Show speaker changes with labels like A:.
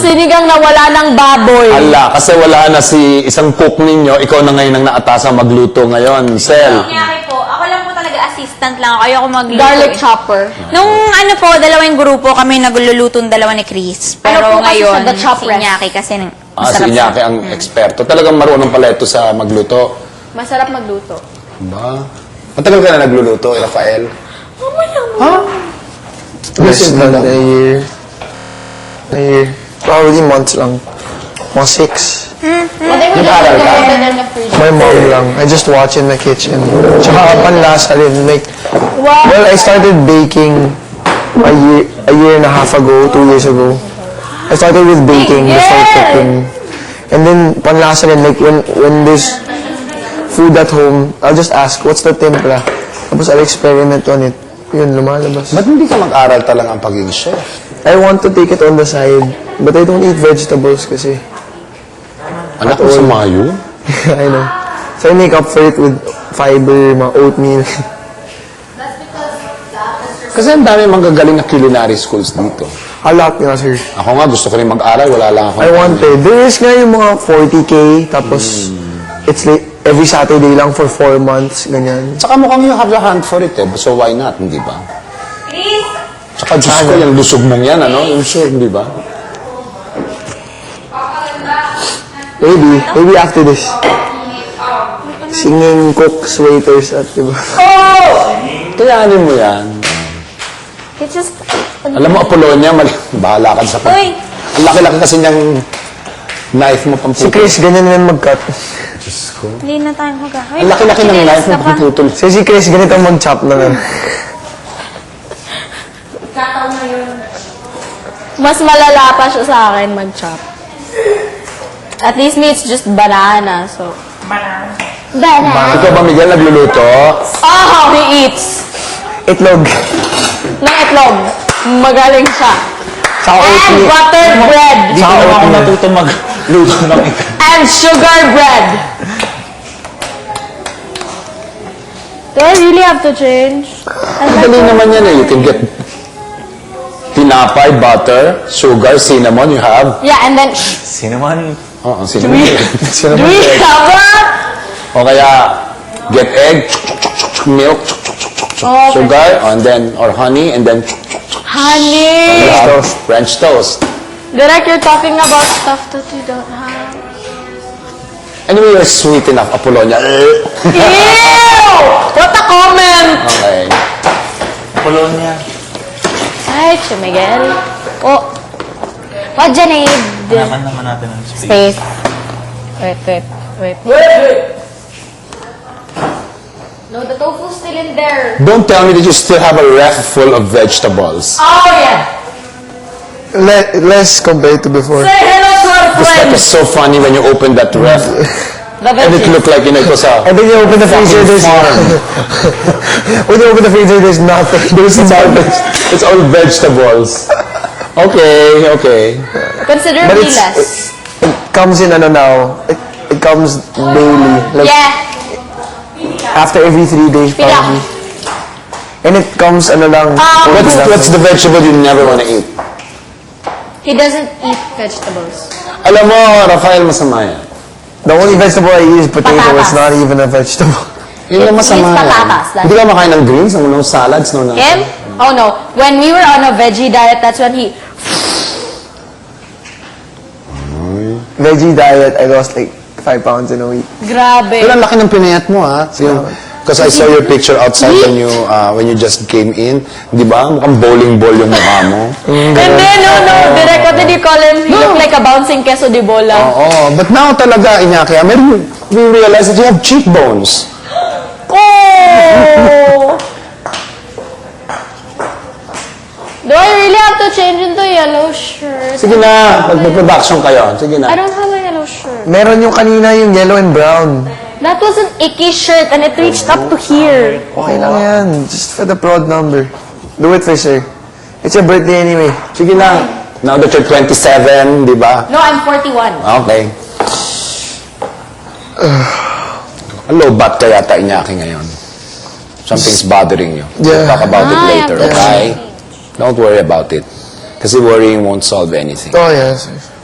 A: Sinigang na wala ng baboy.
B: Ala, kasi wala na si isang cook ninyo, ikaw na ngayon ang naatasa magluto ngayon. Sel.
C: Nangyari po, ako lang po talaga assistant lang. Ayoko magluto.
A: Garlic
C: eh.
A: chopper.
C: Nung ano po, dalawang grupo kami naglulutong dalawa ni Chris. Pero
A: Ano po kasi
C: ngayon,
A: sa The Chop
C: si
A: Rest?
C: Iñaki kasi
B: Si
C: masarap
B: Iñaki ang eksperto. Talagang marunong pala ito sa magluto.
A: Masarap magluto.
B: Ba? Matagal ka na nagluluto, Rafael?
D: Less than a year. A year. Probably months lang. Mga 6.
B: Nag-aaral ka?
D: My mom lang. I just watch in the kitchen. Tsaka panlasa rin. Like, well, I started baking a year and a half ago, 2 years ago. I started with baking before cooking. And then, panlasa rin. Like, when there's food at home, I'll just ask, what's the timpla? Tapos I'll experiment on it. Yun, lumalabas.
B: Ba't hindi ka mag-aral talaga ang pagiging chef?
D: I want to take it on the side, but I don't eat vegetables kasi.
B: Anak mo sa mayo?
D: I know. So I make up for it with fiber, mga oatmeal.
B: Kasi ang dami manggagaling na culinary schools dito.
D: A lot nga, sir.
B: Ako nga, gusto ko rin mag-aral, wala lang ako.
D: I wanted. There is nga yung mga 40K, tapos it's like every Saturday lang for 4 months, ganyan.
B: Tsaka mukhang you have the hand for it eh, so why not, hindi ba?
C: Chris!
B: Tsaka Diyos ko, yung lusog mong yan, ano? Yung sure, hindi ba?
D: Maybe after this. Singing cooks, waiters, at diba?
B: Kayanin mo yan.
A: It's just...
B: Alam mo, Apollonia, bahala ka sa
C: Uy!
B: Ang laki-laki kasi niyang knife mo pang
D: Si Chris, ganyan naman mag-cut.
B: Diyos ko.
C: Hindi na tayo
B: Ang laki-laki ng knife mo pang putol.
D: Si Chris, ganito mag-chop na lang.
A: Mas malala pa siya sa akin mag-chop. At least me, it's just banana, so... Banana.
B: Ikaw ba, Miguel, nagluluto?
A: Oh, how he eats!
D: Itlog.
A: Ng itlog. Magaling siya.
D: Tsaka
A: And
D: oatmeal.
A: buttered bread.
B: Dito lang ako natuto magluto ng ito.
A: And sugar bread. Do I really have to change?
B: Dali naman yan eh. You can get tinapay, butter, sugar, cinnamon, you have.
A: Yeah, and then...
E: Cinnamon.
B: Oo, cinnamon.
A: Do we have that?
B: O kaya, get egg, milk, sugar, and then, or honey, and then,
A: Honey!
B: French toast.
A: Direk, you're talking about stuff that you don't have.
B: Anyway, you're sweet enough, Apollonia.
A: Ew! What a comment!
B: Okay.
E: Polonia.
A: Ay, Miguel. Oh. What, Janaid?
E: Hanapan naman natin ng space.
A: Space. Wait. No, the tofu's still in there.
B: Don't tell me that you still have a ref full of vegetables.
A: Oh, yeah.
D: Less compared to before.
A: Say hello to our
B: It's like
A: friends.
B: it's so funny when you open that ref.
A: The
B: And it
A: veggies.
B: looked like, it was a
D: And then you open the freezer, there's...
B: farm.
D: When you open the freezer, there's nothing.
B: There's nothing. It's all vegetables. Okay.
A: Consider
D: But
A: me
D: it's,
A: less.
D: it comes in ano now. It comes daily. Like
A: Yeah.
D: after every 3 days
A: Pila.
D: probably. And it comes ano lang.
B: What's the vegetable you never want to eat?
A: He doesn't eat vegetables.
B: Alam mo, Rafael, masama yan.
D: The only vegetable I eat is potato.
A: Patatas.
D: It's not even a vegetable.
B: Yun yung masama
A: It's
B: yan.
A: patatas, that's
B: Hindi ka makain ng greens, ng salads, no?
A: Him? Oh no. When we were on a veggie diet, that's when he...
D: Veggie diet, I lost like 5 pounds in a week.
A: Grabe.
B: Pero ang laki ng pinayat mo, ha? Because I saw your picture outside when you just came in. Di ba? Mukhang bowling ball yung mukha mo.
A: And then, no. Direk, what did you call him? He looked like a bouncing queso de bola.
B: Oo. But now talaga, Iñaki, we realize that you have cheekbones.
A: Oh! Do I really have to change into yellow shirt?
B: Sige na, pag may production kayo. Sige
A: I
B: na.
A: don't have a yellow shirt.
D: Meron yung kanina yung yellow and brown.
A: That was an icky shirt and it reached up to here.
D: Okay lang yan. Just for the proud number. Do it for sir. It's your birthday anyway.
B: Sige na. Now that you're 27, di ba?
A: No, I'm 41.
B: Okay. Low bat ka yata, Iñaki, ngayon. Something's bothering you. We'll
D: Yeah.
B: talk about it
A: Ah,
B: later,
A: yeah.
B: okay? Don't worry about it. Kasi worrying won't solve anything.
D: Oh, yes.